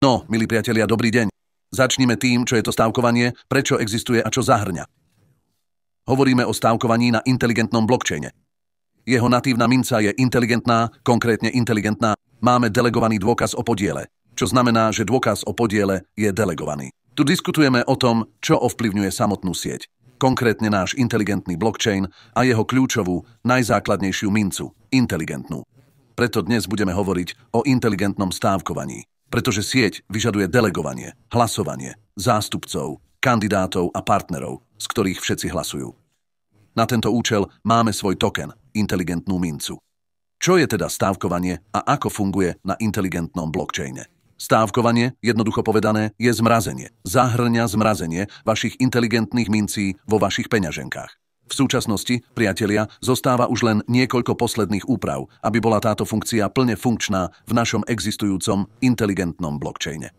No, milí priatelia, dobrý deň. Začnime tým, čo je to stávkovanie, prečo existuje a čo zahŕňa. Hovoríme o stávkovaní na inteligentnom blockchaine. Jeho natívna minca je inteligentná, konkrétne inteligentná. Máme delegovaný dôkaz o podiele, čo znamená, že dôkaz o podiele je delegovaný. Tu diskutujeme o tom, čo ovplyvňuje samotnú sieť, konkrétne náš inteligentný blockchain a jeho kľúčovú, najzákladnejšiu mincu, inteligentnú. Preto dnes budeme hovoriť o inteligentnom stávkovaní, pretože sieť vyžaduje delegovanie, hlasovanie, zástupcov, kandidátov a partnerov, z ktorých všetci hlasujú. Na tento účel máme svoj token, inteligentnú mincu. Čo je teda stávkovanie a ako funguje na inteligentnom blockchaine? Stávkovanie, jednoducho povedané, je zmrazenie. Zahŕňa zmrazenie vašich inteligentných mincí vo vašich peňaženkách. V súčasnosti, priatelia, zostáva už len niekoľko posledných úprav, aby bola táto funkcia plne funkčná v našom existujúcom inteligentnom blockchaine.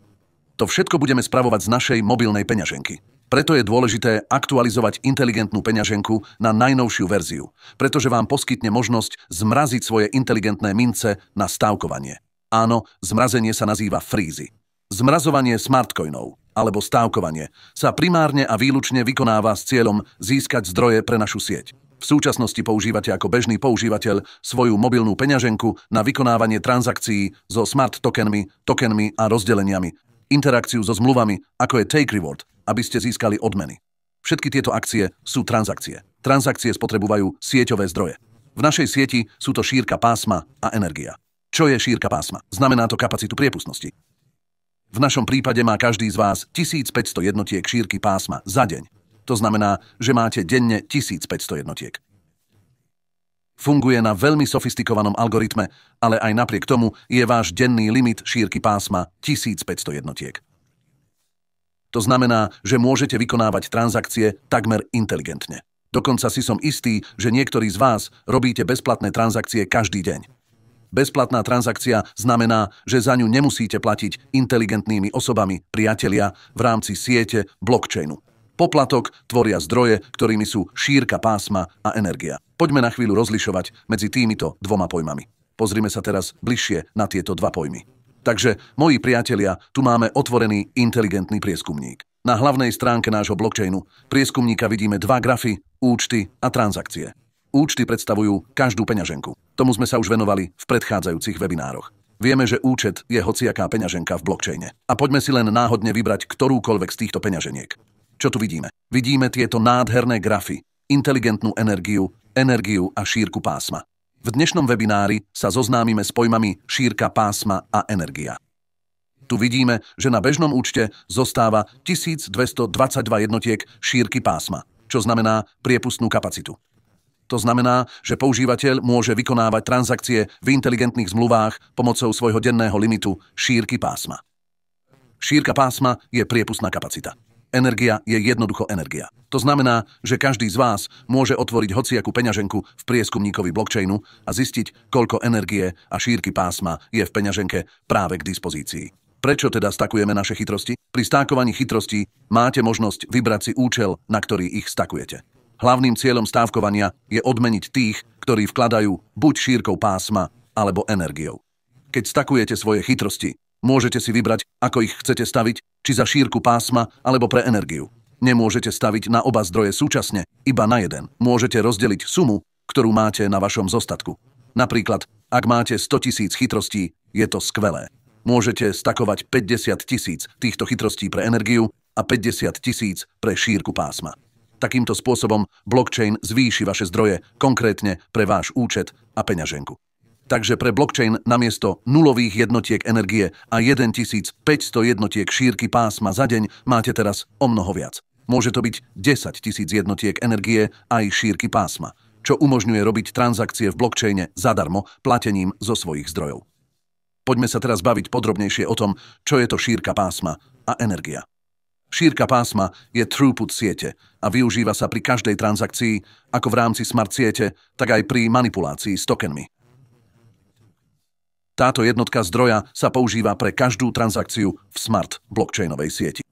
To všetko budeme spravovať z našej mobilnej peňaženky. Preto je dôležité aktualizovať inteligentnú peňaženku na najnovšiu verziu, pretože vám poskytne možnosť zmraziť svoje inteligentné mince na stávkovanie. Áno, zmrazenie sa nazýva freezy. Zmrazovanie smartcoinov alebo stávkovanie sa primárne a výlučne vykonáva s cieľom získať zdroje pre našu sieť. V súčasnosti používate ako bežný používateľ svoju mobilnú peňaženku na vykonávanie transakcií so smart tokenmi a rozdeleniami, interakciu so zmluvami, ako je Take Reward, aby ste získali odmeny. Všetky tieto akcie sú transakcie. Transakcie spotrebujú sieťové zdroje. V našej sieti sú to šírka pásma a energia. Čo je šírka pásma? Znamená to kapacitu priepustnosti. V našom prípade má každý z vás 1500 jednotiek šírky pásma za deň. To znamená, že máte denne 1500 jednotiek. Funguje na veľmi sofistikovanom algoritme, ale aj napriek tomu je váš denný limit šírky pásma 1500 jednotiek. To znamená, že môžete vykonávať transakcie takmer inteligentne. Dokonca si som istý, že niektorí z vás robíte bezplatné transakcie každý deň. Bezplatná transakcia znamená, že za ňu nemusíte platiť inteligentnými osobami, priatelia, v rámci siete blockchainu. Poplatok tvoria zdroje, ktorými sú šírka pásma a energia. Poďme na chvíľu rozlišovať medzi týmito dvoma pojmami. Pozrime sa teraz bližšie na tieto dva pojmy. Takže, moji priatelia, tu máme otvorený inteligentný prieskumník. Na hlavnej stránke nášho blockchainu prieskumníka vidíme dva grafy, účty a transakcie. Účty predstavujú každú peňaženku. Tomu sme sa už venovali v predchádzajúcich webinároch. Vieme, že účet je hociaká peňaženka v blockchaine. A poďme si len náhodne vybrať ktorúkoľvek z týchto peňaženiek. Čo tu vidíme? Vidíme tieto nádherné grafy, inteligentnú energiu a šírku pásma. V dnešnom webinári sa zoznámime s pojmami šírka pásma a energia. Tu vidíme, že na bežnom účte zostáva 1222 jednotiek šírky pásma, čo znamená priepustnú kapacitu. To znamená, že používateľ môže vykonávať transakcie v inteligentných zmluvách pomocou svojho denného limitu šírky pásma. Šírka pásma je priepustná kapacita. Energia je jednoducho energia. To znamená, že každý z vás môže otvoriť hociakú peňaženku v prieskumníkovi blockchainu a zistiť, koľko energie a šírky pásma je v peňaženke práve k dispozícii. Prečo teda stakujeme naše chytrosti? Pri stákovaní chytrostí máte možnosť vybrať si účel, na ktorý ich stakujete. Hlavným cieľom stávkovania je odmeniť tých, ktorí vkladajú buď šírkou pásma, alebo energiou. Keď stakujete svoje chytrosti, môžete si vybrať, ako ich chcete staviť, či za šírku pásma, alebo pre energiu. Nemôžete staviť na oba zdroje súčasne, iba na jeden. Môžete rozdeliť sumu, ktorú máte na vašom zostatku. Napríklad, ak máte 100 000 chytrostí, je to skvelé. Môžete stakovať 50 000 týchto chytrostí pre energiu a 50 000 pre šírku pásma. Takýmto spôsobom blockchain zvýši vaše zdroje, konkrétne pre váš účet a peňaženku. Takže pre blockchain namiesto nulových jednotiek energie a 1500 jednotiek šírky pásma za deň máte teraz o mnoho viac. Môže to byť 10 000 jednotiek energie aj šírky pásma, čo umožňuje robiť transakcie v blockchaine zadarmo platením zo svojich zdrojov. Poďme sa teraz baviť podrobnejšie o tom, čo je to šírka pásma a energia. Šírka pásma je throughput siete a využíva sa pri každej transakcii, ako v rámci smart siete, tak aj pri manipulácii s tokenmi. Táto jednotka zdroja sa používa pre každú transakciu v smart blockchainovej sieti.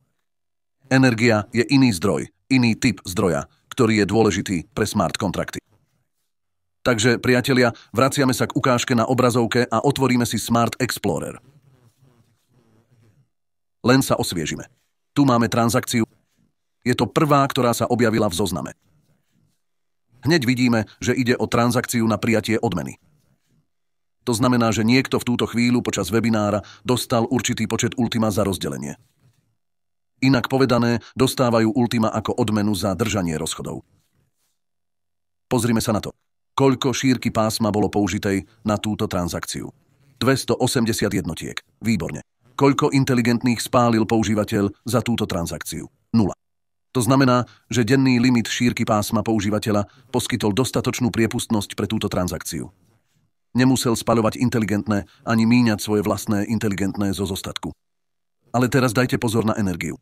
Energia je iný zdroj, iný typ zdroja, ktorý je dôležitý pre smart kontrakty. Takže, priatelia, vraciame sa k ukážke na obrazovke a otvoríme si Smart Explorer. Len sa osviežime. Tu máme transakciu. Je to prvá, ktorá sa objavila v zozname. Hneď vidíme, že ide o transakciu na prijatie odmeny. To znamená, že niekto v túto chvíľu počas webinára dostal určitý počet ultima za rozdelenie. Inak povedané, dostávajú ultima ako odmenu za držanie rozchodov. Pozrime sa na to. Koľko šírky pásma bolo použitej na túto transakciu? 280 jednotiek. Výborne. Koľko inteligentných spálil používateľ za túto transakciu? 0. To znamená, že denný limit šírky pásma používateľa poskytol dostatočnú priepustnosť pre túto transakciu. Nemusel spaľovať inteligentné ani míňať svoje vlastné inteligentné zo zostatku. Ale teraz dajte pozor na energiu.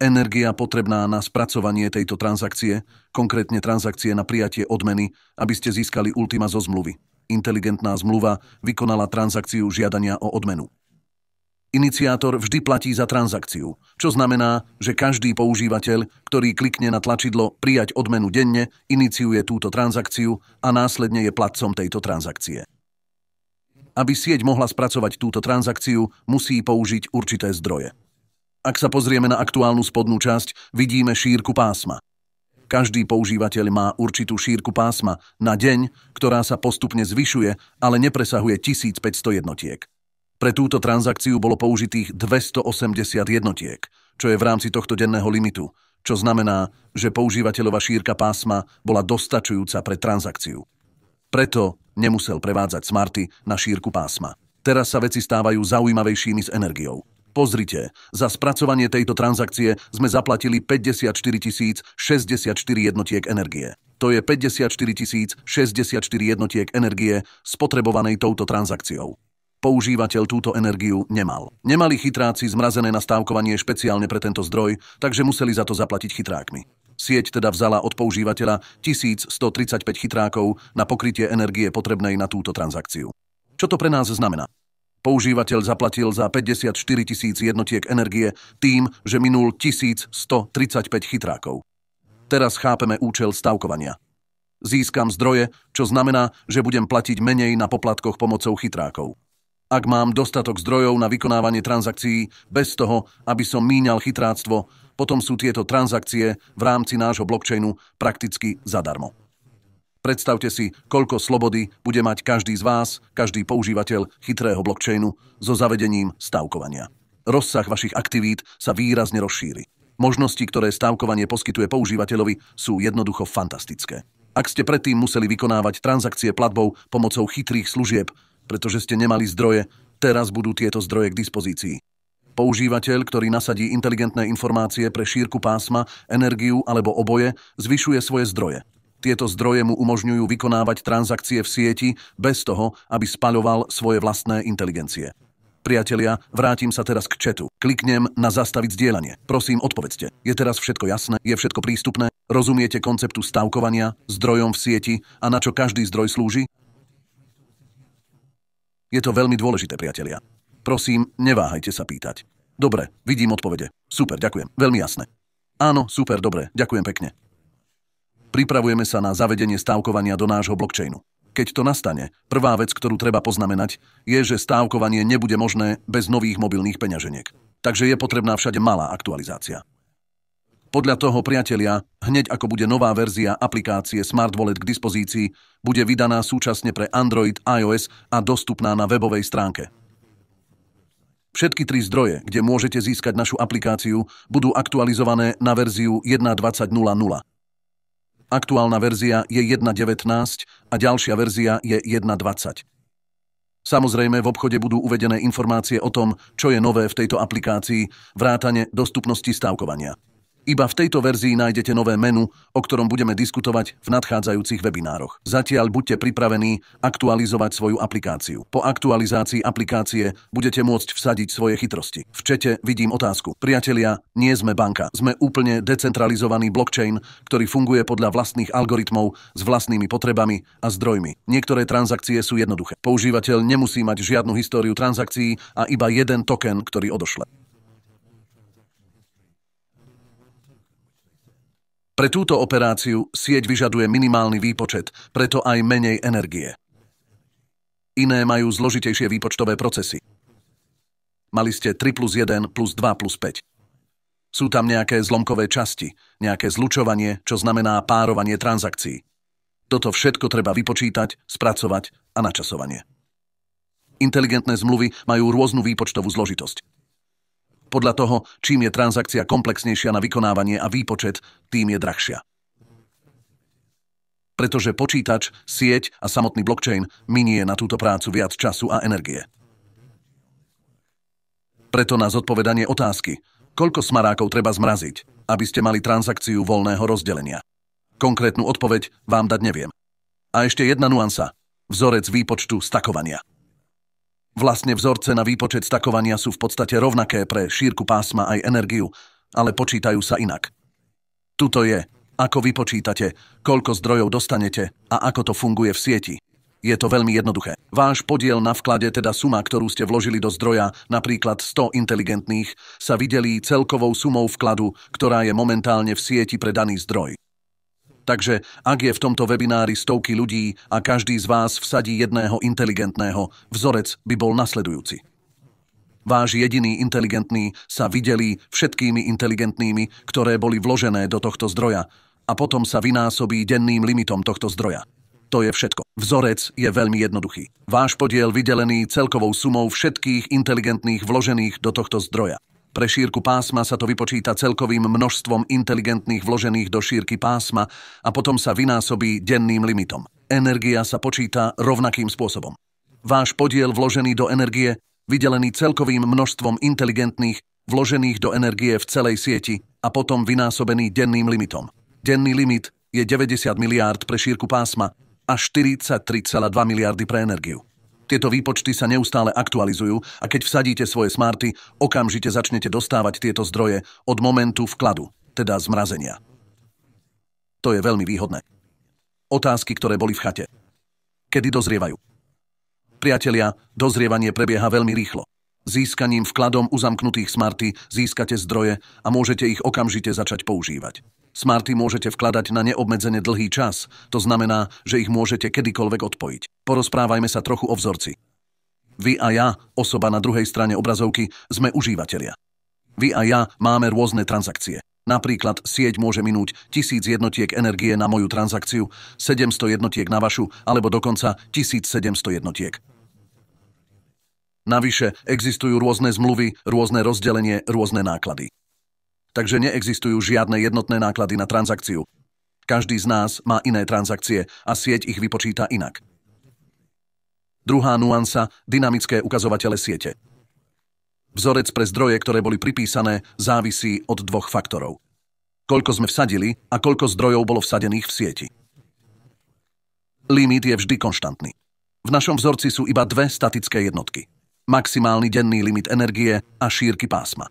Energia potrebná na spracovanie tejto transakcie, konkrétne transakcie na prijatie odmeny, aby ste získali ultima zo zmluvy. Inteligentná zmluva vykonala transakciu žiadania o odmenu. Iniciátor vždy platí za transakciu, čo znamená, že každý používateľ, ktorý klikne na tlačidlo prijať odmenu denne, iniciuje túto transakciu a následne je platcom tejto transakcie. Aby sieť mohla spracovať túto transakciu, musí použiť určité zdroje. Ak sa pozrieme na aktuálnu spodnú časť, vidíme šírku pásma. Každý používateľ má určitú šírku pásma na deň, ktorá sa postupne zvyšuje, ale nepresahuje 1500 jednotiek. Pre túto transakciu bolo použitých 280 jednotiek, čo je v rámci tohto denného limitu, čo znamená, že používateľova šírka pásma bola dostačujúca pre transakciu. Preto nemusel prevádzať smarty na šírku pásma. Teraz sa veci stávajú zaujímavejšími s energiou. Pozrite, za spracovanie tejto transakcie sme zaplatili 54 064 jednotiek energie. To je 54 064 jednotiek energie spotrebovanej touto transakciou. Používateľ túto energiu nemal. Nemali chytráci zmrazené na stávkovanie špeciálne pre tento zdroj, takže museli za to zaplatiť chytrákmi. Sieť teda vzala od používateľa 1135 chytrákov na pokrytie energie potrebnej na túto transakciu. Čo to pre nás znamená? Používateľ zaplatil za 54 000 jednotiek energie tým, že minul 1135 chytrákov. Teraz chápeme účel stávkovania. Získam zdroje, čo znamená, že budem platiť menej na poplatkoch pomocou chytrákov. Ak mám dostatok zdrojov na vykonávanie transakcií bez toho, aby som míňal chytráctvo, potom sú tieto transakcie v rámci nášho blockchainu prakticky zadarmo. Predstavte si, koľko slobody bude mať každý z vás, každý používateľ chytrého blockchainu so zavedením stávkovania. Rozsah vašich aktivít sa výrazne rozšíri. Možnosti, ktoré stávkovanie poskytuje používateľovi, sú jednoducho fantastické. Ak ste predtým museli vykonávať transakcie platbou pomocou chytrých služieb, pretože ste nemali zdroje, teraz budú tieto zdroje k dispozícii. Používateľ, ktorý nasadí inteligentné informácie pre šírku pásma, energiu alebo oboje, zvyšuje svoje zdroje. Tieto zdroje mu umožňujú vykonávať transakcie v sieti bez toho, aby spaľoval svoje vlastné inteligencie. Priatelia, vrátim sa teraz k chatu. Kliknem na zastaviť zdieľanie. Prosím, odpovedzte. Je teraz všetko jasné? Je všetko prístupné? Rozumiete konceptu stávkovania, zdrojom v sieti a na čo každý zdroj slúži? Je to veľmi dôležité, priatelia. Prosím, neváhajte sa pýtať. Dobre, vidím odpovede. Super, ďakujem. Veľmi jasné. Áno, super, dobre, ďakujem pekne. Pripravujeme sa na zavedenie stávkovania do nášho blockchainu. Keď to nastane, prvá vec, ktorú treba poznamenať, je, že stávkovanie nebude možné bez nových mobilných peňaženiek. Takže je potrebná všade malá aktualizácia. Podľa toho, priatelia, hneď ako bude nová verzia aplikácie Smart Wallet k dispozícii, bude vydaná súčasne pre Android, iOS a dostupná na webovej stránke. Všetky tri zdroje, kde môžete získať našu aplikáciu, budú aktualizované na verziu 1.20.00. Aktuálna verzia je 1.19 a ďalšia verzia je 1.20. Samozrejme, v obchode budú uvedené informácie o tom, čo je nové v tejto aplikácii, vrátane dostupnosti stávkovania. Iba v tejto verzii nájdete nové menu, o ktorom budeme diskutovať v nadchádzajúcich webinároch. Zatiaľ buďte pripravení aktualizovať svoju aplikáciu. Po aktualizácii aplikácie budete môcť vsadiť svoje chytrosti. V čete vidím otázku. Priatelia, nie sme banka. Sme úplne decentralizovaný blockchain, ktorý funguje podľa vlastných algoritmov s vlastnými potrebami a zdrojmi. Niektoré transakcie sú jednoduché. Používateľ nemusí mať žiadnu históriu transakcií a iba jeden token, ktorý odošle. Pre túto operáciu sieť vyžaduje minimálny výpočet, preto aj menej energie. Iné majú zložitejšie výpočtové procesy. Mali ste 3 plus 1 plus 2 plus 5. Sú tam nejaké zlomkové časti, nejaké zlučovanie, čo znamená párovanie transakcií. Toto všetko treba vypočítať, spracovať a načasovanie. Inteligentné zmluvy majú rôznu výpočtovú zložitosť. Podľa toho, čím je transakcia komplexnejšia na vykonávanie a výpočet, tým je drahšia. Pretože počítač, sieť a samotný blockchain minie na túto prácu viac času a energie. Preto na zodpovedanie otázky, koľko smarákov treba zmraziť, aby ste mali transakciu voľného rozdelenia. Konkrétnu odpoveď vám dať neviem. A ešte jedna nuansa. Vzorec výpočtu stakovania. Vlastne vzorce na výpočet stakovania sú v podstate rovnaké pre šírku pásma aj energiu, ale počítajú sa inak. Tuto je, ako vypočítate, koľko zdrojov dostanete a ako to funguje v sieti. Je to veľmi jednoduché. Váš podiel na vklade, teda suma, ktorú ste vložili do zdroja, napríklad 100 inteligentných, sa videlí celkovou sumou vkladu, ktorá je momentálne v sieti pre daný zdroj. Takže, ak je v tomto webinári stovky ľudí a každý z vás vsadí jedného inteligentného, vzorec by bol nasledujúci. Váš jediný inteligentný sa videlí všetkými inteligentnými, ktoré boli vložené do tohto zdroja a potom sa vynásobí denným limitom tohto zdroja. To je všetko. Vzorec je veľmi jednoduchý. Váš podiel vydelený celkovou sumou všetkých inteligentných vložených do tohto zdroja. Pre šírku pásma sa to vypočíta celkovým množstvom inteligentných vložených do šírky pásma a potom sa vynásobí denným limitom. Energia sa počíta rovnakým spôsobom. Váš podiel vložený do energie vydelený celkovým množstvom inteligentných vložených do energie v celej sieti a potom vynásobený denným limitom. Denný limit je 90 miliárd pre šírku pásma a 43,2 miliardy pre energiu. Tieto výpočty sa neustále aktualizujú a keď vsadíte svoje smarty, okamžite začnete dostávať tieto zdroje od momentu vkladu, teda zmrazenia. To je veľmi výhodné. Otázky, ktoré boli v chate. Kedy dozrievajú? Priatelia, dozrievanie prebieha veľmi rýchlo. Získaním vkladom uzamknutých smarty získate zdroje a môžete ich okamžite začať používať. Smarty môžete vkladať na neobmedzene dlhý čas, to znamená, že ich môžete kedykoľvek odpojiť. Porozprávajme sa trochu o vzorci. Vy a ja, osoba na druhej strane obrazovky, sme užívateľia. Vy a ja máme rôzne transakcie. Napríklad sieť môže minúť 1000 jednotiek energie na moju transakciu, 700 jednotiek na vašu, alebo dokonca 1700 jednotiek. Navyše existujú rôzne zmluvy, rôzne rozdelenie, rôzne náklady. Takže neexistujú žiadne jednotné náklady na transakciu. Každý z nás má iné transakcie a sieť ich vypočíta inak. Druhá nuansa, dynamické ukazovatele siete. Vzorec pre zdroje, ktoré boli pripísané, závisí od dvoch faktorov. Koľko sme vsadili a koľko zdrojov bolo vsadených v sieti. Limit je vždy konštantný. V našom vzorci sú iba dve statické jednotky. Maximálny denný limit energie a šírky pásma.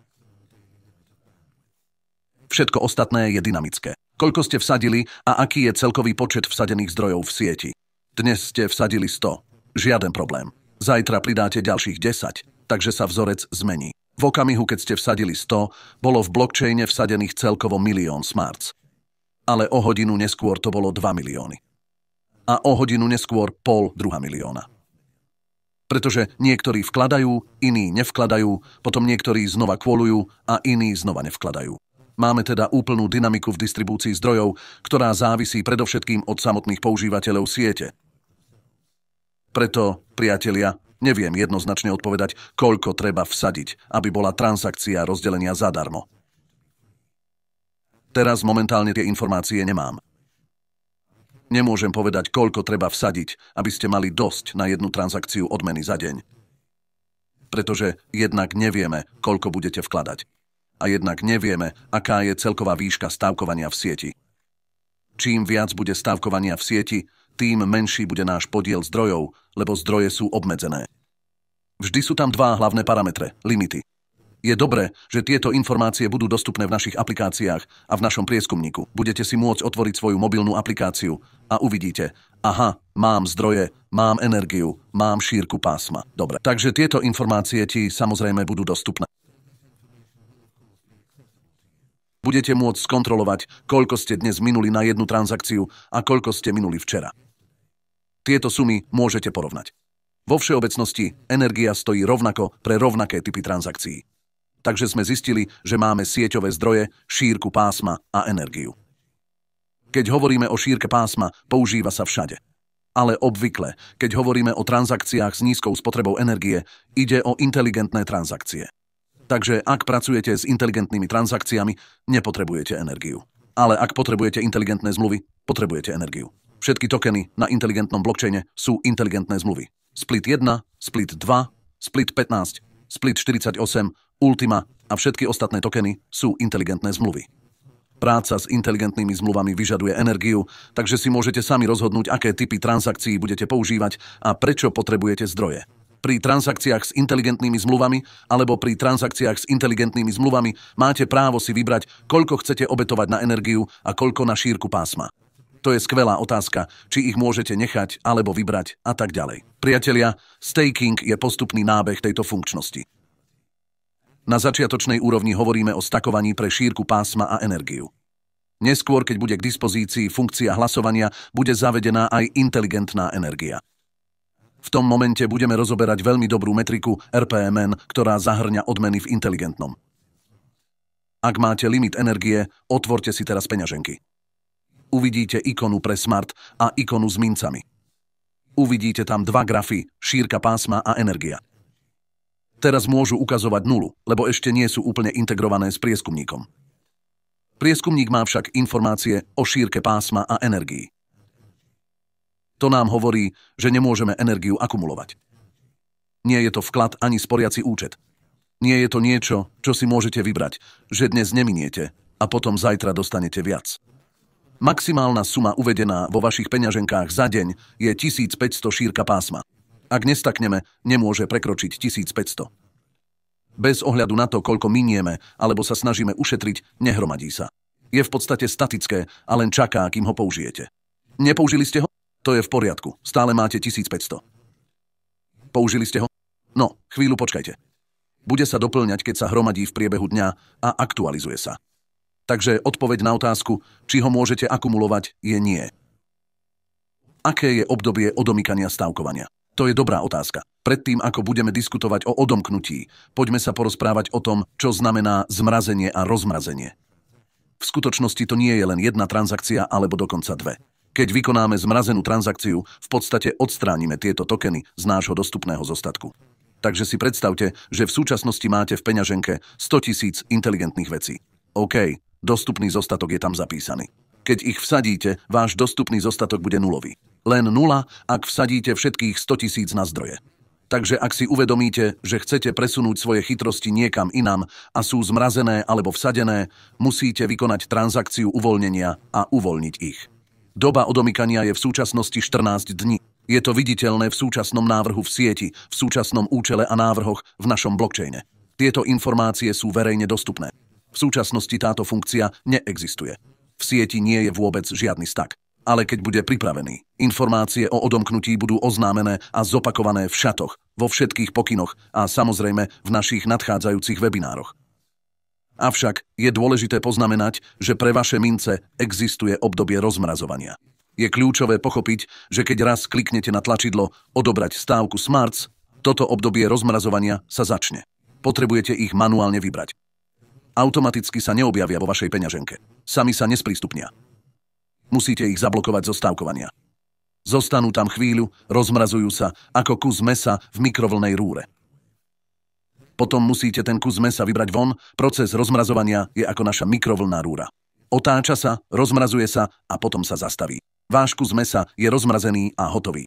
Všetko ostatné je dynamické. Koľko ste vsadili a aký je celkový počet vsadených zdrojov v sieti. Dnes ste vsadili 100. Žiaden problém. Zajtra pridáte ďalších 10, takže sa vzorec zmení. V okamihu, keď ste vsadili 100, bolo v blockchaine vsadených celkovo 1 000 000 smarts. Ale o hodinu neskôr to bolo 2 milióny. A o hodinu neskôr 0,5 milióna. Pretože niektorí vkladajú, iní nevkladajú, potom niektorí znova kvolujú a iní znova nevkladajú. Máme teda úplnú dynamiku v distribúcii zdrojov, ktorá závisí predovšetkým od samotných používateľov siete. Preto, priatelia, neviem jednoznačne odpovedať, koľko treba vsadiť, aby bola transakcia rozdelenia zadarmo. Teraz momentálne tie informácie nemám. Nemôžem povedať, koľko treba vsadiť, aby ste mali dosť na jednu transakciu odmeny za deň. Pretože jednak nevieme, koľko budete vkladať. A jednak nevieme, aká je celková výška stávkovania v sieti. Čím viac bude stávkovania v sieti, tým menší bude náš podiel zdrojov, lebo zdroje sú obmedzené. Vždy sú tam dva hlavné parametre, limity. Je dobré, že tieto informácie budú dostupné v našich aplikáciách a v našom prieskumníku. Budete si môcť otvoriť svoju mobilnú aplikáciu a uvidíte, aha, mám zdroje, mám energiu, mám šírku pásma. Dobre, takže tieto informácie ti samozrejme budú dostupné. Budete môcť skontrolovať, koľko ste dnes minuli na jednu transakciu a koľko ste minuli včera. Tieto sumy môžete porovnať. Vo všeobecnosti energia stojí rovnako pre rovnaké typy transakcií. Takže sme zistili, že máme sieťové zdroje, šírku pásma a energiu. Keď hovoríme o šírke pásma, používa sa všade. Ale obvykle, keď hovoríme o transakciách s nízkou spotrebou energie, ide o inteligentné transakcie. Takže ak pracujete s inteligentnými transakciami, nepotrebujete energiu. Ale ak potrebujete inteligentné zmluvy, potrebujete energiu. Všetky tokeny na inteligentnom blockchaine sú inteligentné zmluvy. Split 1, Split 2, Split 15, Split 48, Ultima a všetky ostatné tokeny sú inteligentné zmluvy. Práca s inteligentnými zmluvami vyžaduje energiu, takže si môžete sami rozhodnúť, aké typy transakcií budete používať a prečo potrebujete zdroje. Pri transakciách s inteligentnými zmluvami alebo pri transakciách s inteligentnými zmluvami máte právo si vybrať, koľko chcete obetovať na energiu a koľko na šírku pásma. To je skvelá otázka, či ich môžete nechať alebo vybrať a tak ďalej. Priatelia, staking je postupný nábeh tejto funkčnosti. Na začiatočnej úrovni hovoríme o stakovaní pre šírku pásma a energiu. Neskôr, keď bude k dispozícii funkcia hlasovania, bude zavedená aj inteligentná energia. V tom momente budeme rozoberať veľmi dobrú metriku RPMN, ktorá zahrňa odmeny v inteligentnom. Ak máte limit energie, otvorte si teraz peňaženky. Uvidíte ikonu pre smart a ikonu s mincami. Uvidíte tam dva grafy, šírka pásma a energia. Teraz môžu ukazovať nulu, lebo ešte nie sú úplne integrované s prieskumníkom. Prieskumník má však informácie o šírke pásma a energii. To nám hovorí, že nemôžeme energiu akumulovať. Nie je to vklad ani sporiaci účet. Nie je to niečo, čo si môžete vybrať, že dnes neminiete a potom zajtra dostanete viac. Maximálna suma uvedená vo vašich peňaženkách za deň je 1500 šírka pásma. Ak nestakneme, nemôže prekročiť 1500. Bez ohľadu na to, koľko minieme, alebo sa snažíme ušetriť, nehromadí sa. Je v podstate statické a len čaká, kým ho použijete. Nepoužili ste ho? To je v poriadku. Stále máte 1500. Použili ste ho? No, chvíľu počkajte. Bude sa doplňať, keď sa hromadí v priebehu dňa a aktualizuje sa. Takže odpoveď na otázku, či ho môžete akumulovať, je nie. Aké je obdobie odomykania stávkovania? To je dobrá otázka. Predtým, ako budeme diskutovať o odomknutí, poďme sa porozprávať o tom, čo znamená zmrazenie a rozmrazenie. V skutočnosti to nie je len jedna transakcia alebo dokonca dve. Keď vykonáme zmrazenú transakciu, v podstate odstránime tieto tokeny z nášho dostupného zostatku. Takže si predstavte, že v súčasnosti máte v peňaženke 100 000 inteligentných vecí. OK, dostupný zostatok je tam zapísaný. Keď ich vsadíte, váš dostupný zostatok bude nulový. Len nula, ak vsadíte všetkých 100 000 na zdroje. Takže ak si uvedomíte, že chcete presunúť svoje chytrosti niekam inam a sú zmrazené alebo vsadené, musíte vykonať transakciu uvoľnenia a uvoľniť ich. Doba odomykania je v súčasnosti 14 dní. Je to viditeľné v súčasnom návrhu v sieti, v súčasnom účele a návrhoch v našom blockchaine. Tieto informácie sú verejne dostupné. V súčasnosti táto funkcia neexistuje. V sieti nie je vôbec žiadny stack. Ale keď bude pripravený, informácie o odomknutí budú oznámené a zopakované v šatoch, vo všetkých pokynoch a samozrejme v našich nadchádzajúcich webinároch. Avšak je dôležité poznamenať, že pre vaše mince existuje obdobie rozmrazovania. Je kľúčové pochopiť, že keď raz kliknete na tlačidlo odobrať stávku Smarts, toto obdobie rozmrazovania sa začne. Potrebujete ich manuálne vybrať. Automaticky sa neobjavia vo vašej peňaženke. Sami sa nesprístupnia. Musíte ich zablokovať zo stávkovania. Zostanú tam chvíľu, rozmrazujú sa ako kus mesa v mikrovlnnej rúre. Potom musíte ten kus mesa vybrať von, proces rozmrazovania je ako naša mikrovlnná rúra. Otáča sa, rozmrazuje sa a potom sa zastaví. Váš kus mesa je rozmrazený a hotový.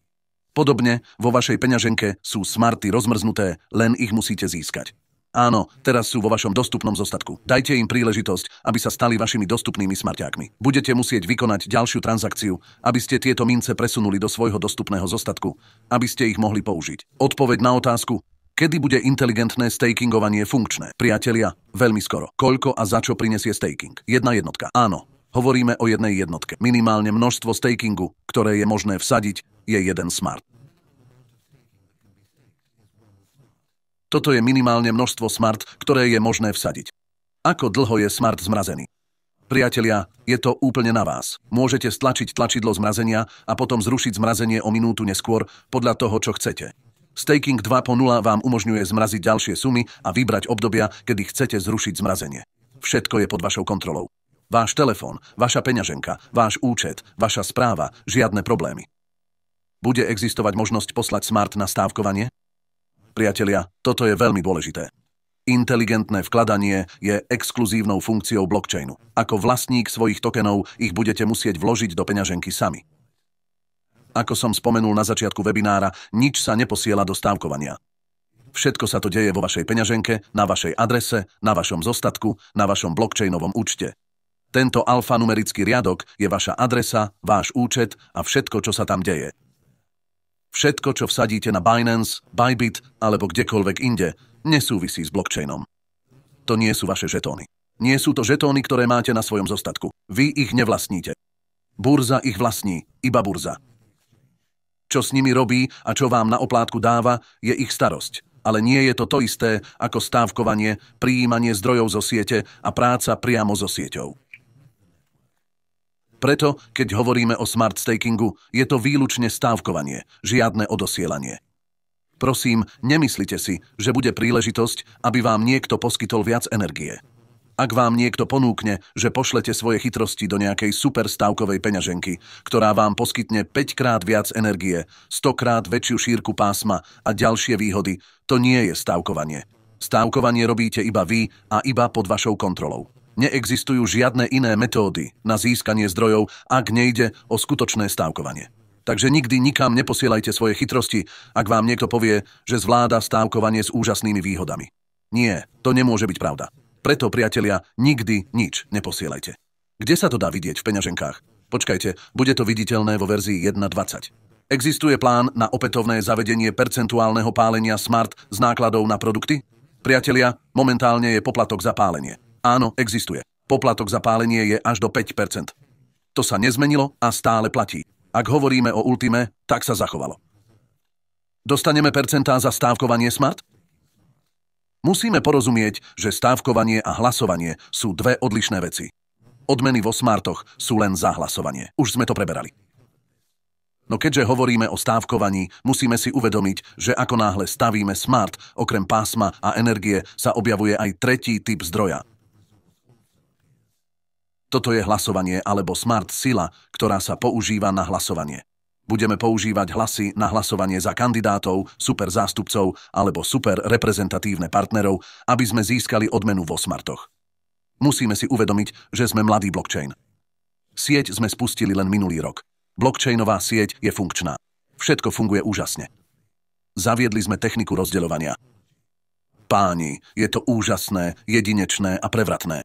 Podobne vo vašej peňaženke sú smarty rozmrznuté, len ich musíte získať. Áno, teraz sú vo vašom dostupnom zostatku. Dajte im príležitosť, aby sa stali vašimi dostupnými smarťákmi. Budete musieť vykonať ďalšiu transakciu, aby ste tieto mince presunuli do svojho dostupného zostatku, aby ste ich mohli použiť. Odpoveď na otázku, kedy bude inteligentné stakingovanie funkčné? Priatelia, veľmi skoro. Koľko a za čo prinesie staking? Jedna jednotka. Áno, hovoríme o jednej jednotke. Minimálne množstvo stakingu, ktoré je možné vsadiť, je jeden smart. Toto je minimálne množstvo smart, ktoré je možné vsadiť. Ako dlho je smart zmrazený? Priatelia, je to úplne na vás. Môžete stlačiť tlačidlo zmrazenia a potom zrušiť zmrazenie o minútu neskôr podľa toho, čo chcete. Staking 2.0 vám umožňuje zmraziť ďalšie sumy a vybrať obdobia, kedy chcete zrušiť zmrazenie. Všetko je pod vašou kontrolou. Váš telefón, vaša peňaženka, váš účet, vaša správa, žiadne problémy. Bude existovať možnosť poslať smart na stávkovanie? Priatelia, toto je veľmi dôležité. Inteligentné vkladanie je exkluzívnou funkciou blockchainu. Ako vlastník svojich tokenov ich budete musieť vložiť do peňaženky sami. Ako som spomenul na začiatku webinára, nič sa neposiela do stávkovania. Všetko sa to deje vo vašej peňaženke, na vašej adrese, na vašom zostatku, na vašom blockchainovom účte. Tento alfanumerický riadok je vaša adresa, váš účet a všetko, čo sa tam deje. Všetko, čo vsadíte na Binance, Bybit alebo kdekoľvek inde, nesúvisí s blockchainom. To nie sú vaše žetóny. Nie sú to žetóny, ktoré máte na svojom zostatku. Vy ich nevlastníte. Burza ich vlastní, iba burza. Čo s nimi robí a čo vám na oplátku dáva, je ich starosť. Ale nie je to to isté ako stávkovanie, prijímanie zdrojov zo siete a práca priamo so sieťou. Preto, keď hovoríme o smart stakingu, je to výlučne stávkovanie, žiadne odosielanie. Prosím, nemyslite si, že bude príležitosť, aby vám niekto poskytol viac energie. Ak vám niekto ponúkne, že pošlete svoje chytrosti do nejakej super stávkovej peňaženky, ktorá vám poskytne 5-krát viac energie, 100-krát väčšiu šírku pásma a ďalšie výhody, to nie je stávkovanie. Stávkovanie robíte iba vy a iba pod vašou kontrolou. Neexistujú žiadne iné metódy na získanie zdrojov, ak nejde o skutočné stávkovanie. Takže nikdy nikam neposielajte svoje chytrosti, ak vám niekto povie, že zvláda stávkovanie s úžasnými výhodami. Nie, to nemôže byť pravda. Preto, priatelia, nikdy nič neposielajte. Kde sa to dá vidieť v peňaženkách? Počkajte, bude to viditeľné vo verzii 1.20. Existuje plán na opätovné zavedenie percentuálneho pálenia smart s nákladov na produkty? Priatelia, momentálne je poplatok za pálenie. Áno, existuje. Poplatok za pálenie je až do 5%. To sa nezmenilo a stále platí. Ak hovoríme o ultime, tak sa zachovalo. Dostaneme percentá za stávkovanie smart? Musíme porozumieť, že stávkovanie a hlasovanie sú dve odlišné veci. Odmeny vo smartoch sú len za hlasovanie. Už sme to preberali. No keďže hovoríme o stávkovaní, musíme si uvedomiť, že ako náhle stavíme smart, okrem pásma a energie sa objavuje aj tretí typ zdroja. Toto je hlasovanie alebo smart sila, ktorá sa používa na hlasovanie. Budeme používať hlasy na hlasovanie za kandidátov, super zástupcov alebo super reprezentatívne partnerov, aby sme získali odmenu vo smartoch. Musíme si uvedomiť, že sme mladý blockchain. Sieť sme spustili len minulý rok. Blockchainová sieť je funkčná. Všetko funguje úžasne. Zaviedli sme techniku rozdeľovania. Páni, je to úžasné, jedinečné a prevratné.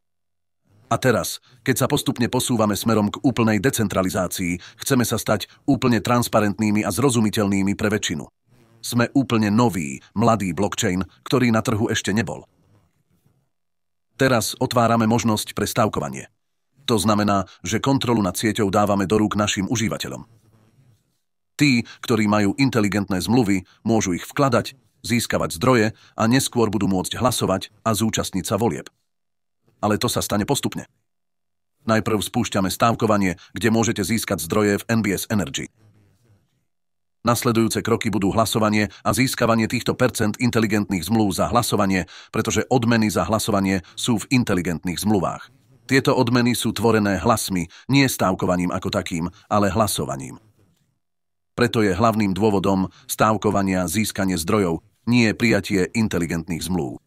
A teraz, keď sa postupne posúvame smerom k úplnej decentralizácii, chceme sa stať úplne transparentnými a zrozumiteľnými pre väčšinu. Sme úplne nový, mladý blockchain, ktorý na trhu ešte nebol. Teraz otvárame možnosť pre stávkovanie. To znamená, že kontrolu nad sieťou dávame do rúk našim užívateľom. Tí, ktorí majú inteligentné zmluvy, môžu ich vkladať, získavať zdroje a neskôr budú môcť hlasovať a zúčastniť sa volieb. Ale to sa stane postupne. Najprv spúšťame stávkovanie, kde môžete získať zdroje v NBS Energy. Nasledujúce kroky budú hlasovanie a získavanie týchto percent inteligentných zmluv za hlasovanie, pretože odmeny za hlasovanie sú v inteligentných zmluvách. Tieto odmeny sú tvorené hlasmi, nie stávkovaním ako takým, ale hlasovaním. Preto je hlavným dôvodom stávkovania získanie zdrojov, nie prijatie inteligentných zmluv.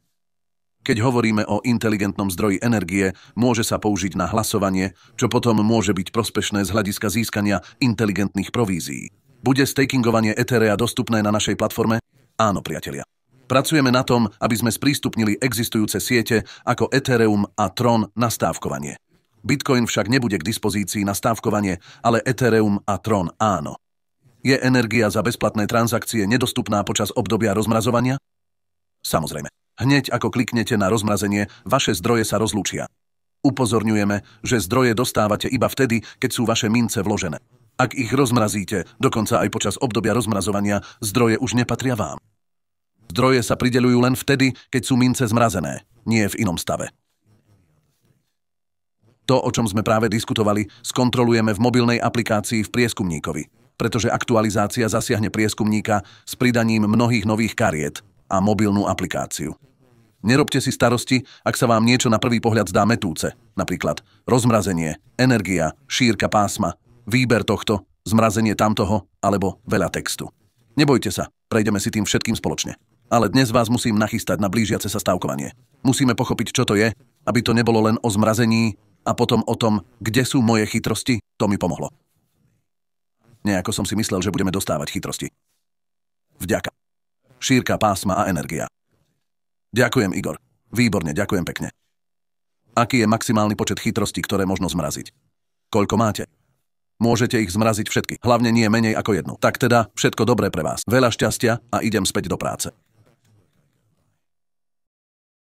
Keď hovoríme o inteligentnom zdroji energie, môže sa použiť na hlasovanie, čo potom môže byť prospešné z hľadiska získania inteligentných provízií. Bude stakingovanie Etherea dostupné na našej platforme? Áno, priatelia. Pracujeme na tom, aby sme sprístupnili existujúce siete ako Ethereum a Tron na stávkovanie. Bitcoin však nebude k dispozícii na stávkovanie, ale Ethereum a Tron áno. Je energia za bezplatné transakcie nedostupná počas obdobia rozmrazovania? Samozrejme. Hneď ako kliknete na rozmrazenie, vaše zdroje sa rozlúčia. Upozorňujeme, že zdroje dostávate iba vtedy, keď sú vaše mince vložené. Ak ich rozmrazíte, dokonca aj počas obdobia rozmrazovania, zdroje už nepatria vám. Zdroje sa prideľujú len vtedy, keď sú mince zmrazené, nie v inom stave. To, o čom sme práve diskutovali, skontrolujeme v mobilnej aplikácii v prieskumníkovi. pretože aktualizácia zasiahne prieskumníka s pridaním mnohých nových kariet a mobilnú aplikáciu. Nerobte si starosti, ak sa vám niečo na prvý pohľad zdá mätúce, napríklad rozmrazenie, energia, šírka pásma, výber tohto, zmrazenie tamtoho alebo veľa textu. Nebojte sa, prejdeme si tým všetkým spoločne. Ale dnes vás musím nachystať na blížiace sa stavkovanie. Musíme pochopiť, čo to je, aby to nebolo len o zmrazení a potom o tom, kde sú moje chytrosti, to mi pomohlo. Nejako som si myslel, že budeme dostávať chytrosti. Vďaka. Šírka pásma a energia. Ďakujem, Igor. Výborne, ďakujem pekne. Aký je maximálny počet chytrostí, ktoré možno zmraziť? Koľko máte? Môžete ich zmraziť všetky, hlavne nie menej ako jednu. Tak teda, všetko dobré pre vás. Veľa šťastia a idem späť do práce.